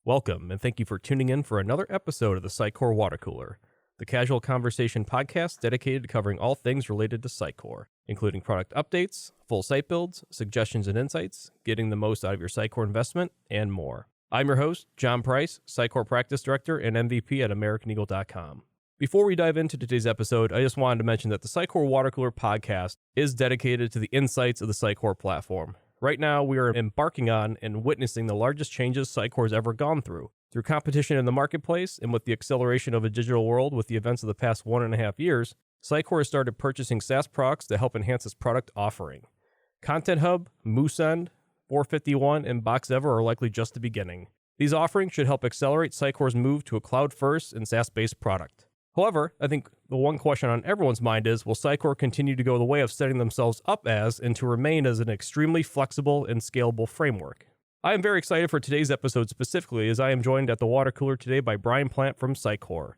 Welcome, and thank you for tuning in for another episode of the Sitecore Water Cooler, the casual conversation podcast dedicated to covering all things related to Sitecore, including product updates, full site builds, suggestions and insights, getting the most out of your Sitecore investment, and more. I'm your host, John Price, Sitecore Practice Director and MVP at AmericanEagle.com. Before we dive into today's episode, I just wanted to mention that the Sitecore Water Cooler podcast is dedicated to the insights of the Sitecore platform. Right now, we are embarking on and witnessing the largest changes Sitecore has ever gone through. Through competition in the marketplace and with the acceleration of a digital world with the events of the past 1.5 years, Sitecore has started purchasing SaaS products to help enhance its product offering. Content Hub, Mooseend, 451, and BoxEver are likely just the beginning. These offerings should help accelerate Sitecore's move to a cloud-first and SaaS-based product. However, I think the one question on everyone's mind is, will Sitecore continue to go the way of setting themselves up as and to remain as an extremely flexible and scalable framework? I am very excited for today's episode specifically, as I am joined at the water cooler today by Brian Plant from Sitecore.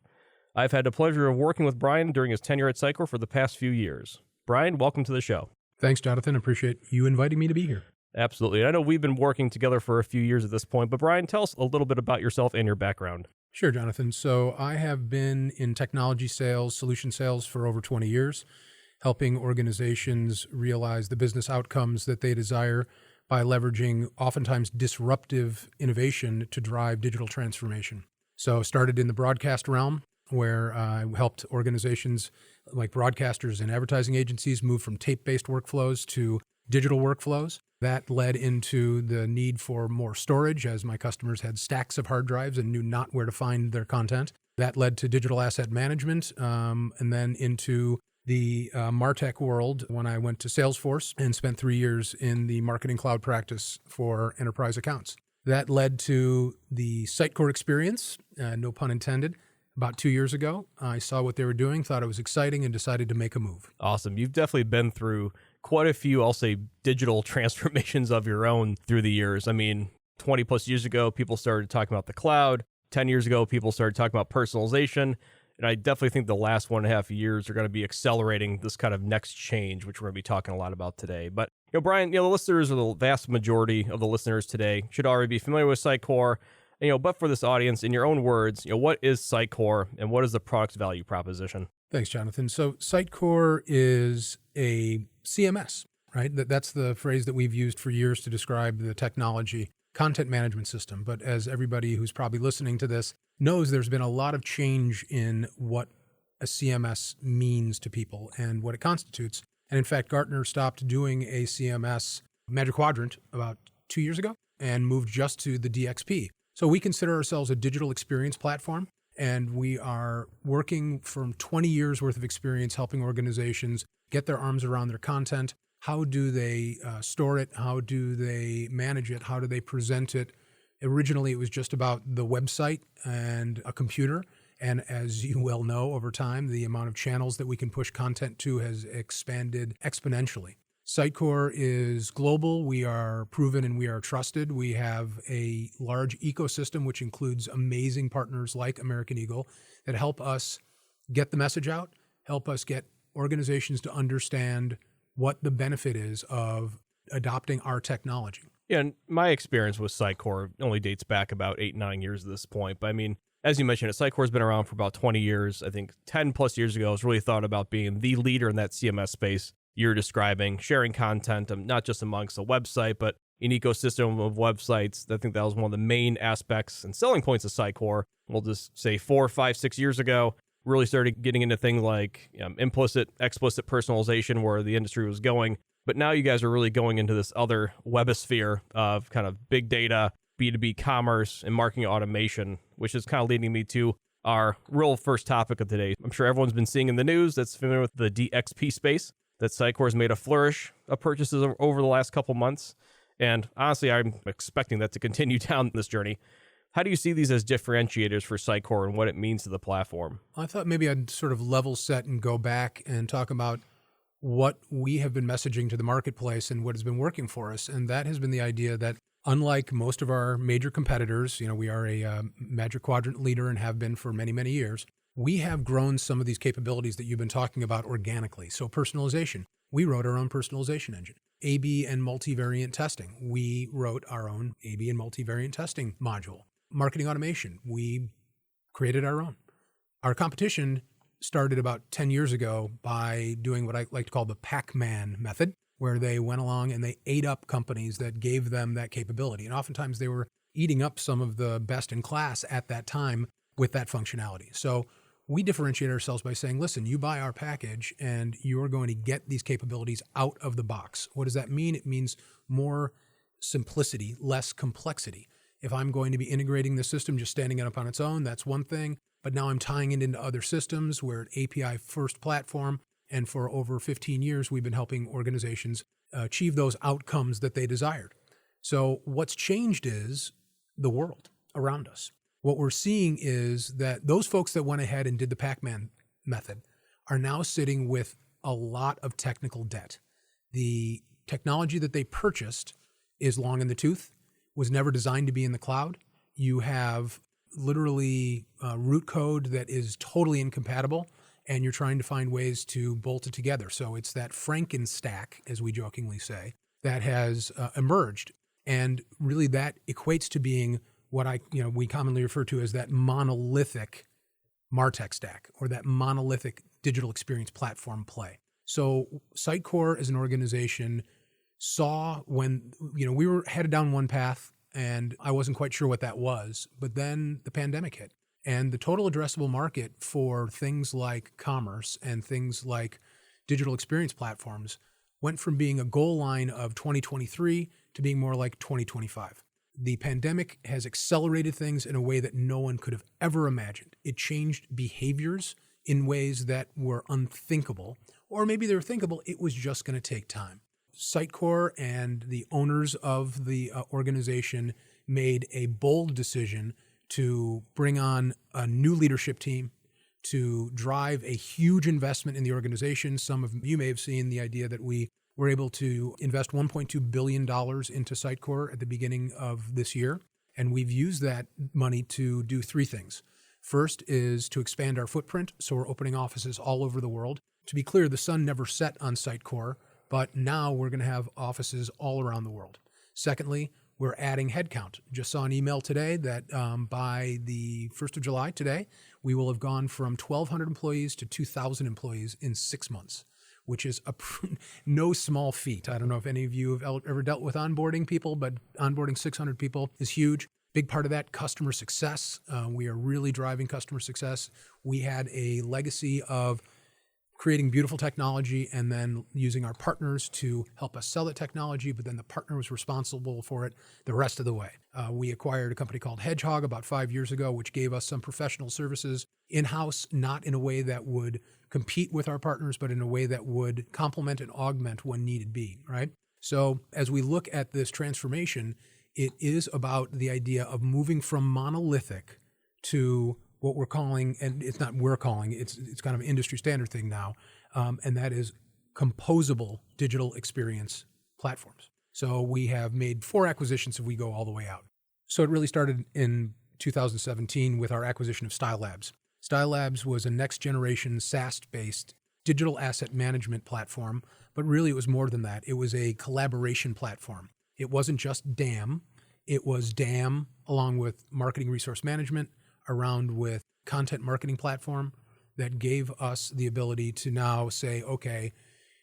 I've had the pleasure of working with Brian during his tenure at Sitecore for the past few years. Brian, welcome to the show. Thanks, Jonathan. Appreciate you inviting me to be here. Absolutely. I know we've been working together for a few years at this point, but Brian, tell us a little bit about yourself and your background. Sure, Jonathan. So I have been in technology sales, solution sales for over 20 years, helping organizations realize the business outcomes that they desire by leveraging oftentimes disruptive innovation to drive digital transformation. So started in the broadcast realm, where I helped organizations like broadcasters and advertising agencies move from tape-based workflows to digital workflows. That led into the need for more storage, as my customers had stacks of hard drives and knew not where to find their content. That led to digital asset management, and then into the MarTech world when I went to Salesforce and spent 3 years in the marketing cloud practice for enterprise accounts. That led to the Sitecore experience, no pun intended. About 2 years ago, I saw what they were doing, thought it was exciting, and decided to make a move. Awesome. You've definitely been through quite a few, I'll say, digital transformations of your own through the years. I mean, 20 plus years ago, people started talking about the cloud. 10 years ago, people started talking about personalization. And I definitely think the last 1.5 years are going to be accelerating this kind of next change, which we're going to be talking a lot about today. But, Brian, the listeners, or the vast majority of the listeners today, should already be familiar with Sitecore. But for this audience, in your own words, what is Sitecore and what is the product's value proposition? Thanks, Jonathan. So Sitecore is a CMS, right? That's the phrase that we've used for years to describe the technology, content management system. But as everybody who's probably listening to this knows, there's been a lot of change in what a CMS means to people and what it constitutes. And in fact, Gartner stopped doing a CMS Magic Quadrant about 2 years ago and moved just to the DXP. So we consider ourselves a digital experience platform, and we are working from 20 years worth of experience helping organizations get their arms around their content. How do they store it? How do they manage it? How do they present it? Originally, it was just about the website and a computer. And as you well know, over time, the amount of channels that we can push content to has expanded exponentially. Sitecore is global. We are proven and we are trusted. We have a large ecosystem, which includes amazing partners like American Eagle that help us get the message out, help us get organizations to understand what the benefit is of adopting our technology. Yeah, and my experience with Sitecore only dates back about 8-9 years at this point. But I mean, as you mentioned, Sitecore's been around for about 20 years. I think 10 plus years ago, I was really thought about being the leader in that CMS space you're describing, sharing content, not just amongst a website, but an ecosystem of websites. I think that was one of the main aspects and selling points of Sitecore. We'll just say 4, 5, 6 years ago, really started getting into things like implicit, explicit personalization, where the industry was going. But now you guys are really going into this other webosphere of kind of big data, B2B commerce, and marketing automation, which is kind of leading me to our real first topic of today. I'm sure everyone's been seeing in the news that's familiar with the DXP space, that Sitecore has made a flourish of purchases over the last couple months. And honestly, I'm expecting that to continue down this journey. How do you see these as differentiators for Sitecore and what it means to the platform? I thought maybe I'd sort of level set and go back and talk about what we have been messaging to the marketplace and what has been working for us. And that has been the idea that unlike most of our major competitors, we are a Magic Quadrant leader and have been for many, many years. We have grown some of these capabilities that you've been talking about organically. So personalization, we wrote our own personalization engine. A/B and multivariate testing, we wrote our own A/B and multivariate testing module. marketing automation. We created our own. Our competition started about 10 years ago by doing what I like to call the Pac-Man method, where they went along and they ate up companies that gave them that capability. And oftentimes they were eating up some of the best in class at that time with that functionality. So we differentiate ourselves by saying, listen, you buy our package and you're going to get these capabilities out of the box. What does that mean? It means more simplicity, less complexity. If I'm going to be integrating the system, just standing it up on its own, that's one thing. But now I'm tying it into other systems. We're an API first platform. And for over 15 years, we've been helping organizations achieve those outcomes that they desired. So what's changed is the world around us. What we're seeing is that those folks that went ahead and did the Pac-Man method are now sitting with a lot of technical debt. The technology that they purchased is long in the tooth, was never designed to be in the cloud. You have literally root code that is totally incompatible, and you're trying to find ways to bolt it together. So it's that Frankenstack, as we jokingly say, that has emerged. And really that equates to being what we commonly refer to as that monolithic MarTech stack, or that monolithic digital experience platform play. So Sitecore as an organization saw when, we were headed down one path and I wasn't quite sure what that was, but then the pandemic hit and the total addressable market for things like commerce and things like digital experience platforms went from being a goal line of 2023 to being more like 2025. The pandemic has accelerated things in a way that no one could have ever imagined. It changed behaviors in ways that were unthinkable, or maybe they were thinkable. It was just going to take time. Sitecore and the owners of the organization made a bold decision to bring on a new leadership team, to drive a huge investment in the organization. Some of you may have seen the idea that we were able to invest $1.2 billion into Sitecore at the beginning of this year. And we've used that money to do three things. First is to expand our footprint. So we're opening offices all over the world. To be clear, the sun never set on Sitecore, but now we're going to have offices all around the world. Secondly, we're adding headcount. Just saw an email today that by the 1st of July today, we will have gone from 1,200 employees to 2,000 employees in 6 months, which is no small feat. I don't know if any of you have ever dealt with onboarding people, but onboarding 600 people is huge. Big part of that, customer success. We are really driving customer success. We had a legacy of creating beautiful technology and then using our partners to help us sell that technology, but then the partner was responsible for it the rest of the way. We acquired a company called Hedgehog about 5 years ago, which gave us some professional services in-house, not in a way that would compete with our partners, but in a way that would complement and augment when needed be, right? So as we look at this transformation, it is about the idea of moving from monolithic to what we're calling, and it's not we're calling, it's kind of an industry standard thing now, and that is composable digital experience platforms. So we have made 4 acquisitions if we go all the way out. So it really started in 2017 with our acquisition of Style Labs. Style Labs was a next generation SaaS-based digital asset management platform, but really it was more than that. It was a collaboration platform. It wasn't just DAM, it was DAM along with marketing resource management, around with content marketing platform that gave us the ability to now say, okay,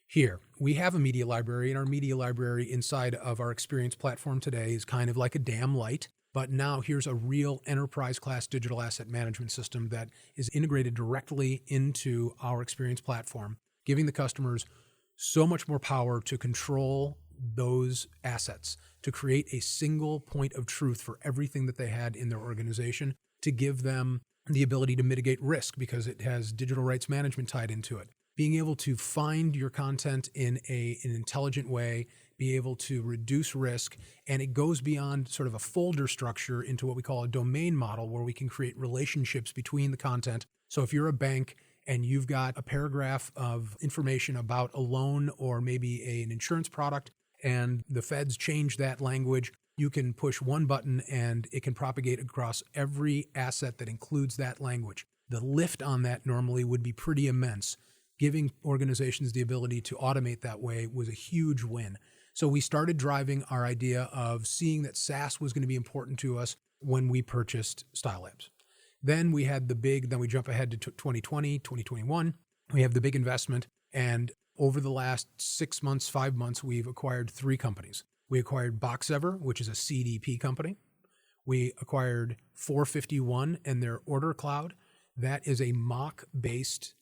here, we have a media library, and our media library inside of our experience platform today is kind of like a DAM light, but now here's a real enterprise class digital asset management system that is integrated directly into our experience platform, giving the customers so much more power to control those assets, to create a single point of truth for everything that they had in their organization, to give them the ability to mitigate risk because it has digital rights management tied into it. Being able to find your content in an intelligent way, be able to reduce risk, and it goes beyond sort of a folder structure into what we call a domain model where we can create relationships between the content. So if you're a bank and you've got a paragraph of information about a loan or maybe an insurance product, and the feds change that language, you can push one button and it can propagate across every asset that includes that language. The lift on that normally would be pretty immense. Giving organizations the ability to automate that way was a huge win. So we started driving our idea of seeing that SaaS was going to be important to us. when we purchased Style Labs. Then we jump ahead to 2020, 2021. We have the big investment. And over the last 6 months, 5 months, we've acquired 3 companies. We acquired Boxever, which is a CDP company. We acquired 451 and their Order Cloud. That is a mock-based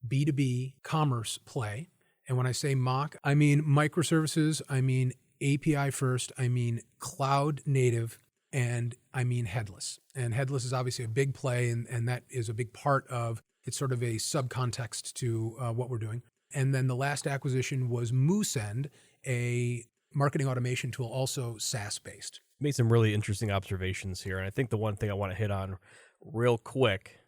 B2B commerce play. And when I say mock, I mean microservices, I mean API first, I mean cloud native, and I mean headless. And headless is obviously a big play, and that is a big part of, it's sort of a subcontext to what we're doing. And then the last acquisition was Moosend, a marketing automation tool, also SaaS-based. Made some really interesting observations here. And I think the one thing I want to hit on real quick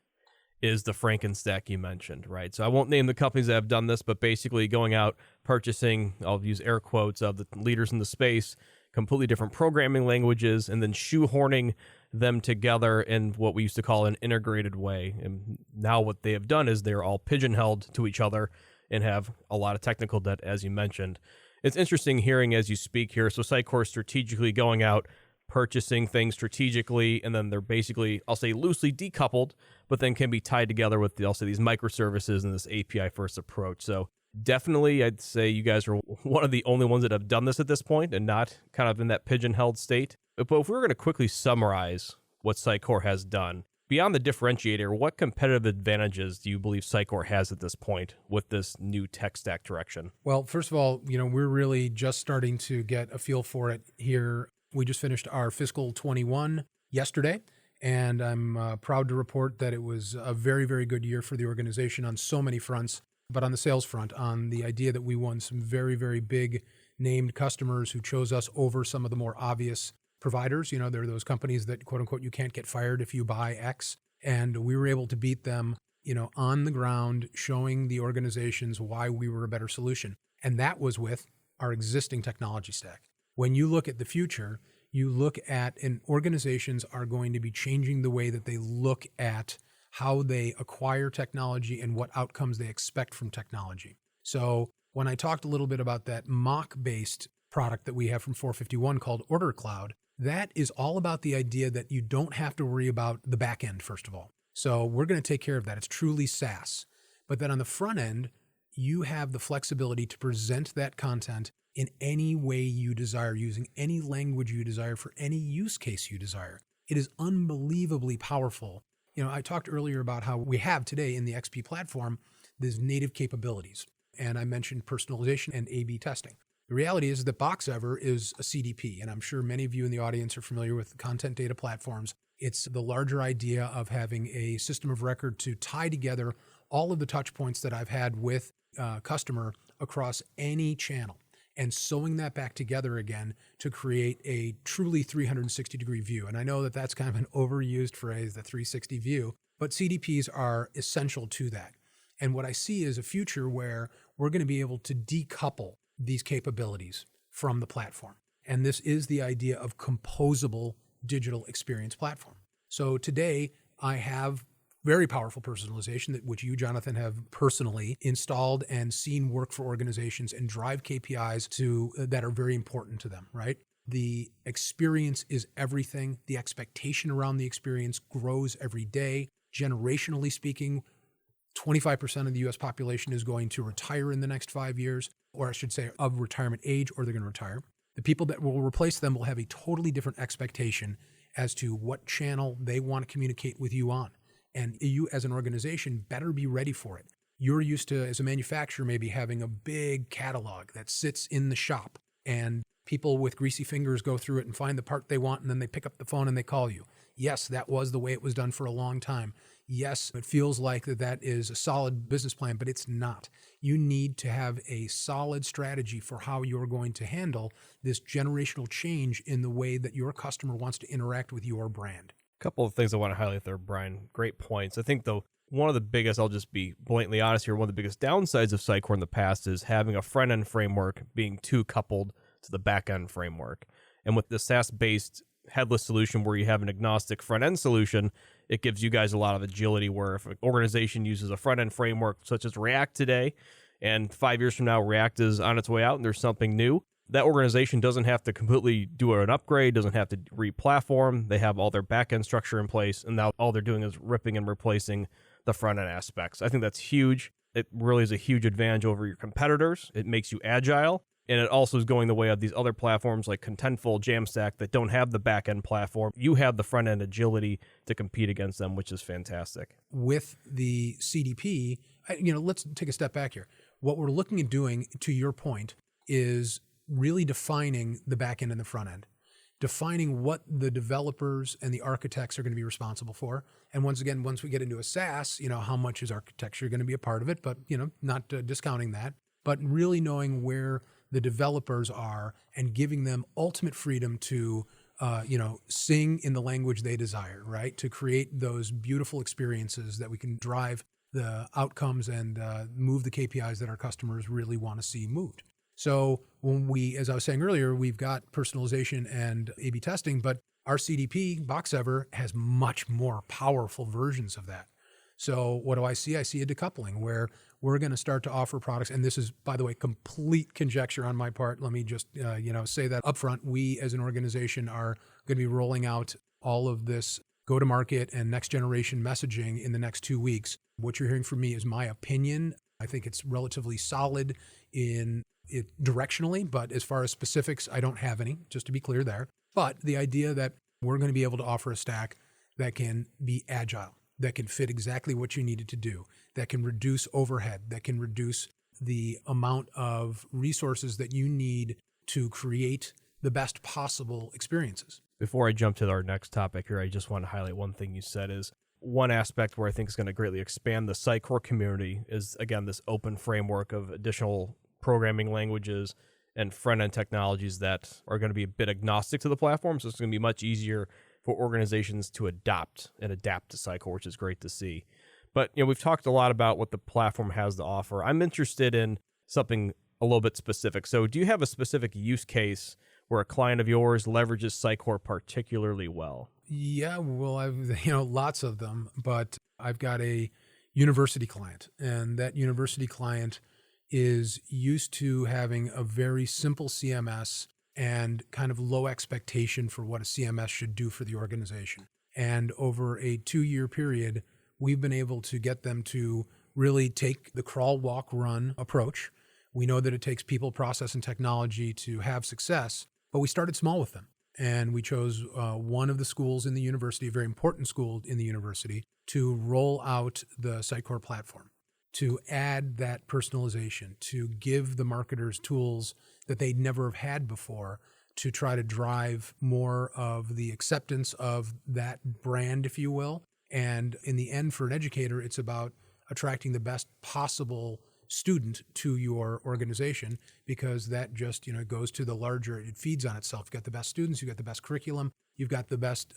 is the Frankenstack you mentioned, right? So I won't name the companies that have done this, but basically going out, purchasing, I'll use air quotes, of the leaders in the space, completely different programming languages, and then shoehorning them together in what we used to call an integrated way. And now what they have done is they're all pigeonholed to each other and have a lot of technical debt, as you mentioned. It's interesting hearing as you speak here. So Sitecore is strategically going out, purchasing things strategically, and then they're basically, I'll say, loosely decoupled, but then can be tied together with, I'll say, these microservices and this API-first approach. So definitely, I'd say you guys are one of the only ones that have done this at this point and not kind of in that pigeon-held state. But if we were going to quickly summarize what Sitecore has done, beyond the differentiator, what competitive advantages do you believe Sitecore has at this point with this new tech stack direction? Well, first of all, we're really just starting to get a feel for it here. We just finished our fiscal 21 yesterday, and I'm proud to report that it was a very, very good year for the organization on so many fronts. But on the sales front, on the idea that we won some very, very big named customers who chose us over some of the more obvious providers. There are those companies that, quote unquote, you can't get fired if you buy X. And we were able to beat them, on the ground, showing the organizations why we were a better solution. And that was with our existing technology stack. When you look at the future, you look at, and organizations are going to be changing the way that they look at how they acquire technology and what outcomes they expect from technology. So when I talked a little bit about that mock-based product that we have from 451 called Order Cloud, that is all about the idea that you don't have to worry about the back end, first of all. So we're going to take care of that. It's truly SaaS. But then on the front end, you have the flexibility to present that content in any way you desire, using any language you desire for any use case you desire. It is unbelievably powerful. I talked earlier about how we have today in the XP platform these native capabilities, and I mentioned personalization and A/B testing. The reality is that Boxever is a CDP, and I'm sure many of you in the audience are familiar with content data platforms. It's the larger idea of having a system of record to tie together all of the touch points that I've had with a customer across any channel and sewing that back together again to create a truly 360-degree view. And I know that that's kind of an overused phrase, the 360 view, but CDPs are essential to that. And what I see is a future where we're going to be able to decouple these capabilities from the platform. And this is the idea of composable digital experience platform. So today I have very powerful personalization that which you, Jonathan, have personally installed and seen work for organizations and drive KPIs that are very important to them, right? The experience is everything. The expectation around the experience grows every day. Generationally speaking, 25% of the US population is going to retire in the next 5 years, or I should say of retirement age, or they're going to retire. The people that will replace them will have a totally different expectation as to what channel they want to communicate with you on. And you as an organization better be ready for it. You're used to, as a manufacturer, maybe having a big catalog that sits in the shop and people with greasy fingers go through it and find the part they want, and then they pick up the phone and they call you. Yes, that was the way it was done for a long time. Yes, it feels like that is a solid business plan, but it's not. You need to have a solid strategy for how you're going to handle this generational change in the way that your customer wants to interact with your brand. A couple of things I want to highlight there, Brian. Great points. I think, though, one of the biggest, I'll just be blatantly honest here, one of the biggest downsides of Sitecore in the past is having a front-end framework being too coupled to the back-end framework. And with the SaaS-based headless solution where you have an agnostic front-end solution, it gives you guys a lot of agility where if an organization uses a front-end framework such as React today, and 5 years from now React is on its way out and there's something new, that organization doesn't have to completely do an upgrade, doesn't have to re-platform. They have all their back-end structure in place, and now all they're doing is ripping and replacing the front-end aspects. I think that's huge. It really is a huge advantage over your competitors. It makes you agile, and it also is going the way of these other platforms like Contentful, Jamstack that don't have the back-end platform. You have the front-end agility to compete against them, which is fantastic. With the CDP, let's take a step back here. What we're looking at doing, to your point, is really defining the back end and the front end, defining what the developers and the architects are going to be responsible for. And once again, once we get into a SaaS, how much is architecture going to be a part of it, but, not discounting that, but really knowing where the developers are and giving them ultimate freedom to, sing in the language they desire, right? To create those beautiful experiences that we can drive the outcomes and move the KPIs that our customers really want to see moved. So when as I was saying earlier, we've got personalization and A/B testing, but our CDP, Boxever, has much more powerful versions of that. So what do I see? I see a decoupling where we're going to start to offer products. And this is, by the way, complete conjecture on my part. Let me just, say that upfront. We as an organization are going to be rolling out all of this go-to-market and next-generation messaging in the next 2 weeks. What you're hearing from me is my opinion. I think it's relatively solid in it directionally, but as far as specifics, I don't have any, just to be clear there. But the idea that we're going to be able to offer a stack that can be agile, that can fit exactly what you needed to do, that can reduce overhead, that can reduce the amount of resources that you need to create the best possible experiences. Before I jump to our next topic here, I just want to highlight one thing you said is one aspect where I think is going to greatly expand the Sitecore community is, again, this open framework of additional programming languages and front-end technologies that are going to be a bit agnostic to the platform. So it's going to be much easier for organizations to adapt to Sitecore, which is great to see. But we've talked a lot about what the platform has to offer. I'm interested in something a little bit specific. So do you have a specific use case where a client of yours leverages Sitecore particularly well? Yeah, well, I've lots of them, but I've got a university client, and that university client is used to having a very simple CMS and kind of low expectation for what a CMS should do for the organization. And over a 2-year period, we've been able to get them to really take the crawl, walk, run approach. We know that it takes people, process, and technology to have success, but we started small with them. And we chose one of the schools in the university, a very important school in the university, to roll out the Sitecore platform, to add that personalization, to give the marketers tools that they'd never have had before to try to drive more of the acceptance of that brand, if you will. And in the end, for an educator, it's about attracting the best possible student to your organization, because that just, goes to the larger, it feeds on itself. You've got the best students, you've got the best curriculum, you've got the best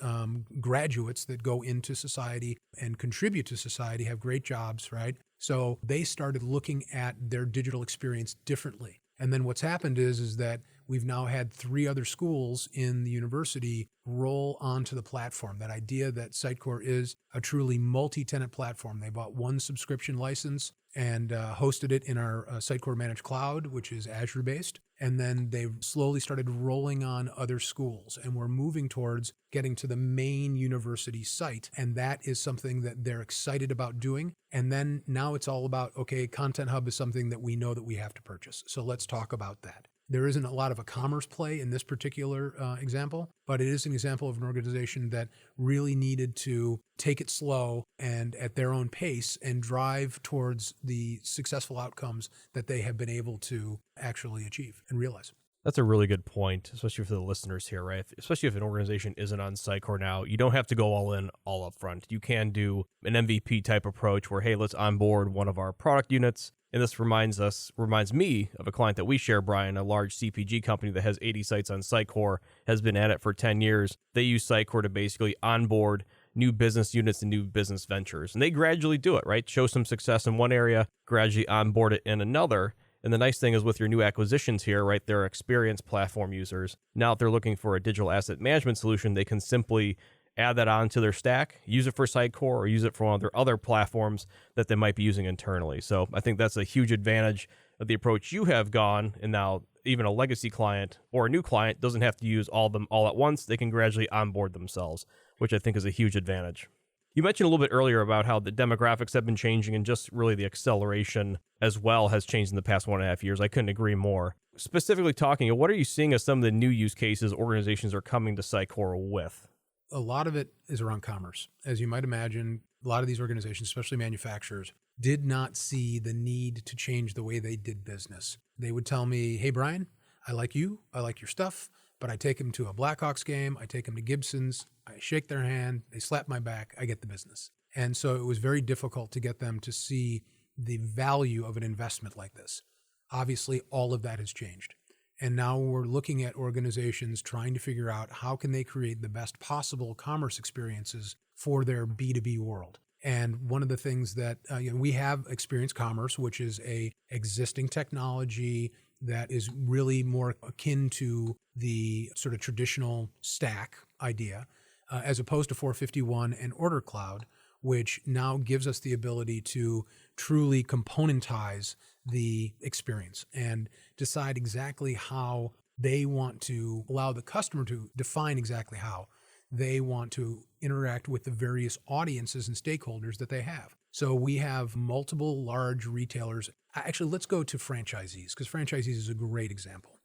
graduates that go into society and contribute to society, have great jobs, right? So they started looking at their digital experience differently. And then what's happened is that we've now had 3 other schools in the university roll onto the platform. That idea that Sitecore is a truly multi-tenant platform. They bought one subscription license and hosted it in our Sitecore Managed Cloud, which is Azure-based. And then they slowly started rolling on other schools. And we're moving towards getting to the main university site. And that is something that they're excited about doing. And then now it's all about, okay, Content Hub is something that we know that we have to purchase. So let's talk about that. There isn't a lot of a commerce play in this particular example, but it is an example of an organization that really needed to take it slow and at their own pace and drive towards the successful outcomes that they have been able to actually achieve and realize. That's a really good point, especially for the listeners here, right? Especially if an organization isn't on Sitecore now, you don't have to go all in, all up front. You can do an MVP type approach where, hey, let's onboard one of our product units. And this reminds me of a client that we share, Brian, a large CPG company that has 80 sites on Sitecore, has been at it for 10 years. They use Sitecore to basically onboard new business units and new business ventures. And they gradually do it, right? Show some success in one area, gradually onboard it in another. And the nice thing is with your new acquisitions here, right, they're experienced platform users. Now, if they're looking for a digital asset management solution, they can simply add that onto their stack, use it for Sitecore, or use it for one of their other platforms that they might be using internally. So I think that's a huge advantage of the approach you have gone, and now even a legacy client or a new client doesn't have to use all of them all at once. They can gradually onboard themselves, which I think is a huge advantage. You mentioned a little bit earlier about how the demographics have been changing and just really the acceleration as well has changed in the past 1.5 years. I couldn't agree more. Specifically talking, what are you seeing as some of the new use cases organizations are coming to Sitecore with? A lot of it is around commerce. As you might imagine, a lot of these organizations, especially manufacturers, did not see the need to change the way they did business. They would tell me, hey, Brian, I like you, I like your stuff, but I take them to a Blackhawks game, I take them to Gibson's, I shake their hand, they slap my back, I get the business. And so it was very difficult to get them to see the value of an investment like this. Obviously, all of that has changed. And now we're looking at organizations trying to figure out how can they create the best possible commerce experiences for their B2B world. And one of the things that we have experienced commerce, which is a existing technology that is really more akin to the sort of traditional stack idea, as opposed to 451 and Order Cloud, which now gives us the ability to truly componentize the experience and decide exactly how they want to allow the customer to define exactly how they want to interact with the various audiences and stakeholders that they have. So we have multiple large retailers. Actually, let's go to franchisees, because franchisees is a great example.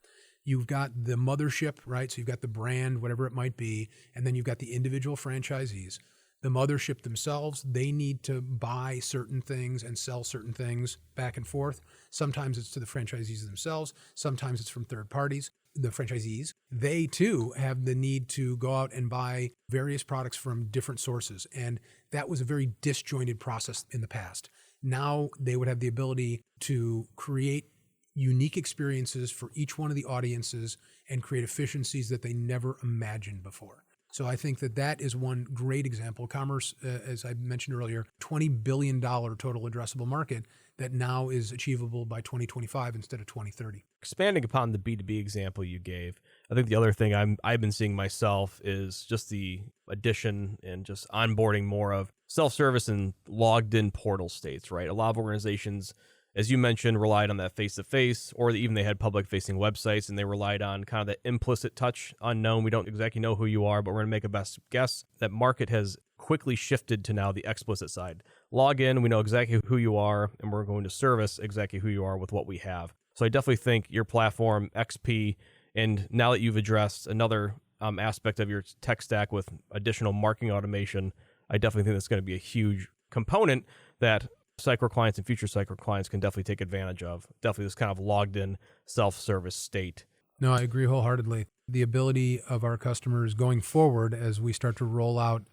You've got the mothership, right? So you've got the brand, whatever it might be, and then you've got the individual franchisees. The mothership themselves, they need to buy certain things and sell certain things back and forth. Sometimes it's to the franchisees themselves. Sometimes it's from third parties. The franchisees, they too have the need to go out and buy various products from different sources. And that was a very disjointed process in the past. Now they would have the ability to create unique experiences for each one of the audiences and create efficiencies that they never imagined before. So I think that that is one great example. Commerce, as I mentioned earlier, $20 billion total addressable market that now is achievable by 2025 instead of 2030. Expanding upon the B2B example you gave, I think the other thing I've been seeing myself is just the addition and just onboarding more of self-service and logged-in portal states, right? A lot of organizations, as you mentioned, relied on that face-to-face, or even they had public-facing websites, and they relied on kind of the implicit touch unknown. We don't exactly know who you are, but we're going to make a best guess. That market has quickly shifted to now the explicit side. Log in, we know exactly who you are, and we're going to service exactly who you are with what we have. So I definitely think your platform, XP, and now that you've addressed another aspect of your tech stack with additional marketing automation, I definitely think that's going to be a huge component that Sitecore clients and future Sitecore clients can definitely take advantage of. Definitely this kind of logged in self-service state. No, I agree wholeheartedly. The ability of our customers going forward as we start to roll out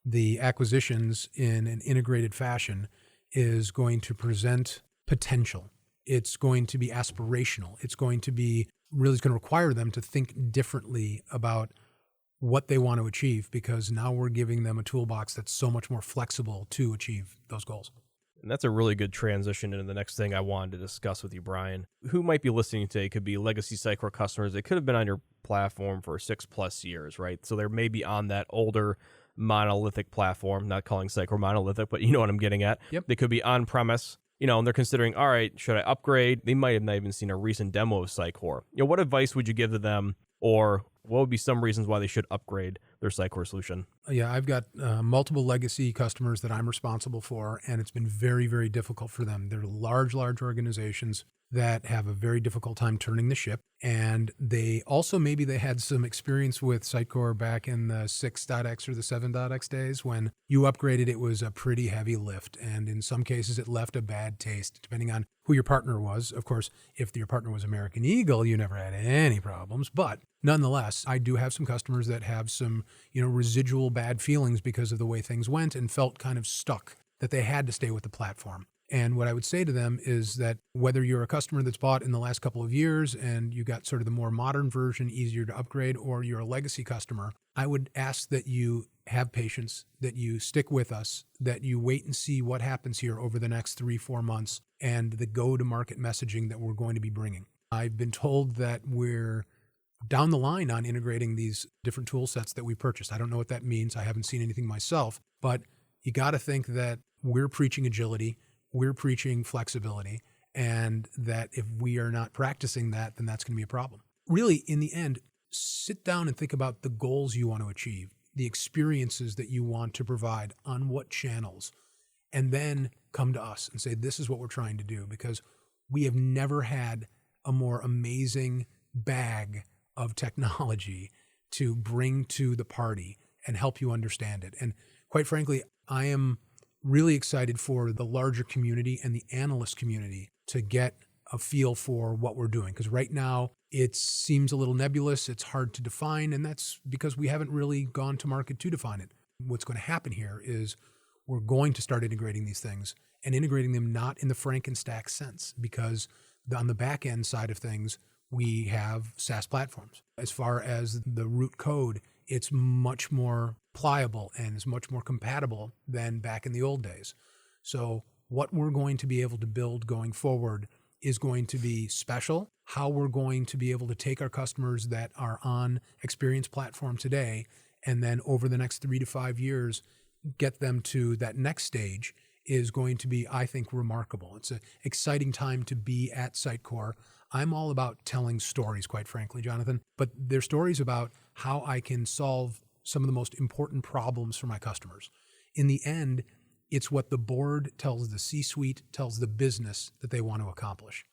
the acquisitions in an integrated fashion is going to present potential. It's going to be aspirational. It's going to require them to think differently about what they want to achieve, because now we're giving them a toolbox that's so much more flexible to achieve those goals. And that's a really good transition into the next thing I wanted to discuss with you, Brian. Who might be listening today could be legacy Sitecore customers. They could have been on your platform for 6+ years, right? So they're maybe on that older monolithic platform, not calling Sitecore monolithic, but you know what I'm getting at. Yep. They could be on-premise, and they're considering, all right, should I upgrade? They might have not even seen a recent demo of Sitecore. What advice would you give to them, or what would be some reasons why they should upgrade their Sitecore solution? Yeah, I've got multiple legacy customers that I'm responsible for, and it's been very, very difficult for them. They're large organizations that have a very difficult time turning the ship. And they also, maybe they had some experience with Sitecore back in the 6.x or the 7.x days when you upgraded, it was a pretty heavy lift. And in some cases, it left a bad taste, depending on who your partner was. Of course, if your partner was American Eagle, you never had any problems. But nonetheless, I do have some customers that have some, residual bad feelings because of the way things went and felt kind of stuck, that they had to stay with the platform. And what I would say to them is that whether you're a customer that's bought in the last couple of years and you got sort of the more modern version, easier to upgrade, or you're a legacy customer, I would ask that you have patience, that you stick with us, that you wait and see what happens here over the next 3-4 months and the go-to-market messaging that we're going to be bringing. I've been told that we're down the line on integrating these different tool sets that we purchased. I don't know what that means. I haven't seen anything myself, but you got to think that we're preaching agility. We're preaching flexibility, And that if we are not practicing that, then that's going to be a problem. Really, in the end, sit down and think about the goals you want to achieve, the experiences that you want to provide on what channels, and then come to us and say, this is what we're trying to do, because we have never had a more amazing bag of technology to bring to the party and help you understand it. And quite frankly, I am really excited for the larger community and the analyst community to get a feel for what we're doing. Because right now it seems a little nebulous, it's hard to define, and that's because we haven't really gone to market to define it. What's going to happen here is we're going to start integrating these things and integrating them not in the Frankenstack sense, because on the back end side of things, we have SaaS platforms. As far as the root code, it's much more pliable and is much more compatible than back in the old days. So what we're going to be able to build going forward is going to be special. How we're going to be able to take our customers that are on Experience Platform today, and then over the next 3 to 5 years, get them to that next stage is going to be, I think, remarkable. It's an exciting time to be at Sitecore. I'm all about telling stories, quite frankly, Jonathan, but they're stories about how I can solve some of the most important problems for my customers. In the end, it's what the board tells the C-suite, tells the business that they want to accomplish.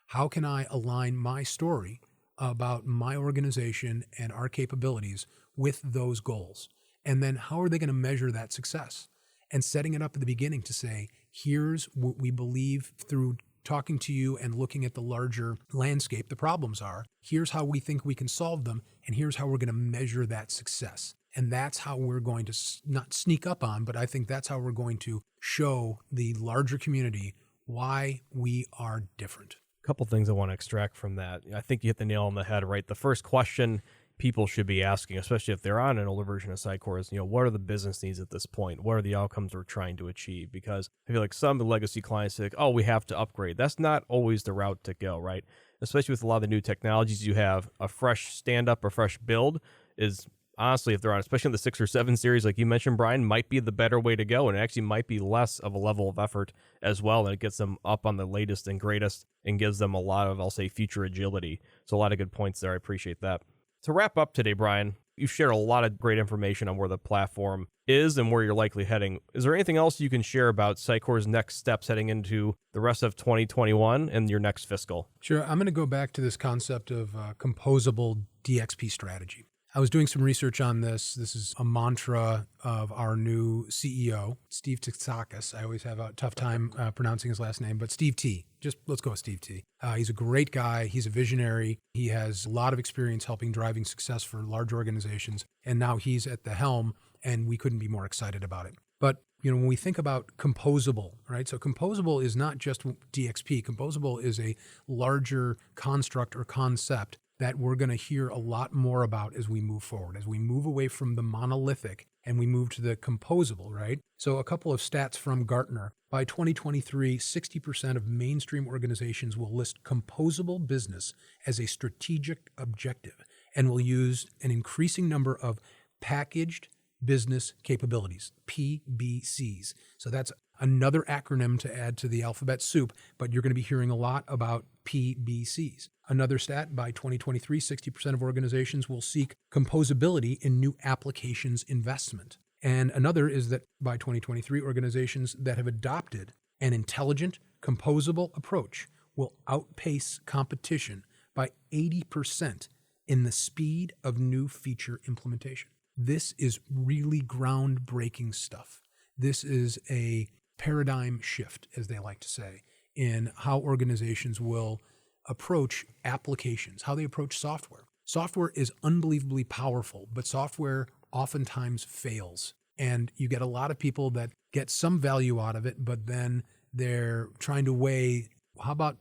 How can I align my story about my organization and our capabilities with those goals? And then how are they going to measure that success? And setting it up at the beginning to say, here's what we believe through talking to you and looking at the larger landscape, the problems are, here's how we think we can solve them, and here's how we're going to measure that success. And that's how we're going to not sneak up on, but I think that's how we're going to show the larger community why we are different. A couple things I want to extract from that. I think you hit the nail on the head, right? The first question people should be asking, especially if they're on an older version of Sitecore, is, what are the business needs at this point? What are the outcomes we're trying to achieve? Because I feel like some of the legacy clients say, like, oh, we have to upgrade. That's not always the route to go, right? Especially with a lot of the new technologies you have, a fresh stand-up or fresh build is honestly, if they're on, especially in the 6 or 7 series, like you mentioned, Brian, might be the better way to go. And it actually might be less of a level of effort as well. And it gets them up on the latest and greatest and gives them a lot of, I'll say, future agility. So a lot of good points there. I appreciate that. To wrap up today, Brian, you've shared a lot of great information on where the platform is and where you're likely heading. Is there anything else you can share about Sitecore's next steps heading into the rest of 2021 and your next fiscal? Sure. I'm going to go back to this concept of composable DXP strategy. I was doing some research on this. This is a mantra of our new CEO, Steve Tsakis. I always have a tough time pronouncing his last name, but Steve T. Just let's go with Steve T. He's a great guy. He's a visionary. He has a lot of experience driving success for large organizations. And now he's at the helm, and we couldn't be more excited about it. But when we think about composable, right? So composable is not just DXP. Composable is a larger construct or concept that we're going to hear a lot more about as we move forward, as we move away from the monolithic and we move to the composable, right? So a couple of stats from Gartner. By 2023, 60% of mainstream organizations will list composable business as a strategic objective and will use an increasing number of packaged business capabilities, PBCs. So that's another acronym to add to the alphabet soup, but you're going to be hearing a lot about PBCs. Another stat, by 2023, 60% of organizations will seek composability in new applications investment. And another is that by 2023, organizations that have adopted an intelligent, composable approach will outpace competition by 80% in the speed of new feature implementation. This is really groundbreaking stuff. This is a paradigm shift, as they like to say, in how organizations will approach applications, how they approach software. Software is unbelievably powerful, but software oftentimes fails. And you get a lot of people that get some value out of it, but then they're trying to weigh, how about,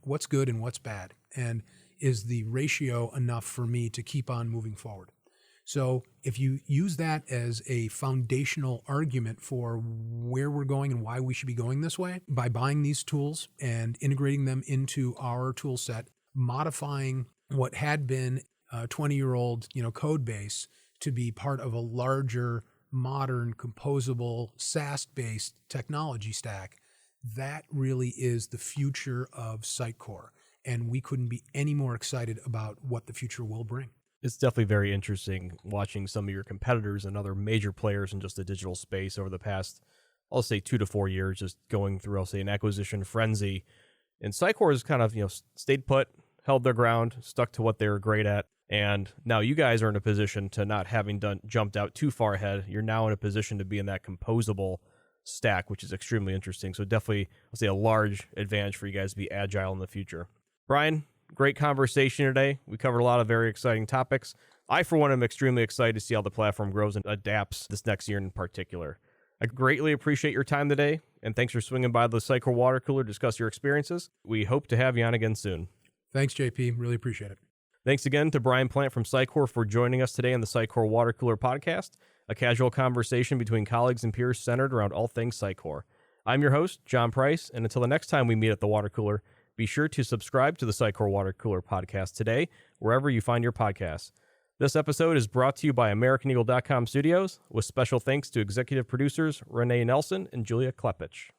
what's good and what's bad? And is the ratio enough for me to keep on moving forward? So if you use that as a foundational argument for where we're going and why we should be going this way, by buying these tools and integrating them into our tool set, modifying what had been a 20-year-old code base to be part of a larger, modern, composable, SaaS-based technology stack, That really is the future of Sitecore. And we couldn't be any more excited about what the future will bring. It's definitely very interesting watching some of your competitors and other major players in just the digital space over the past, I'll say 2 to 4 years, just going through, I'll say, an acquisition frenzy. And Sitecore has kind of, stayed put, held their ground, stuck to what they were great at. And now you guys are in a position to not having jumped out too far ahead. You're now in a position to be in that composable stack, which is extremely interesting. So definitely, I'll say, a large advantage for you guys to be agile in the future. Brian, great conversation today. We covered a lot of very exciting topics. I, for one, am extremely excited to see how the platform grows and adapts this next year in particular. I greatly appreciate your time today, and thanks for swinging by the Sitecore water cooler to discuss your experiences. We hope to have you on again soon. Thanks, JP. Really appreciate it. Thanks again to Brian Plant from Sitecore for joining us today on the Sitecore Water Cooler Podcast, a casual conversation between colleagues and peers centered around all things Sitecore. I'm your host, John Price, and until the next time we meet at the water cooler, be sure to subscribe to the Sitecore Water Cooler Podcast today, wherever you find your podcasts. This episode is brought to you by AmericanEagle.com Studios, with special thanks to executive producers Renee Nelson and Julia Klepich.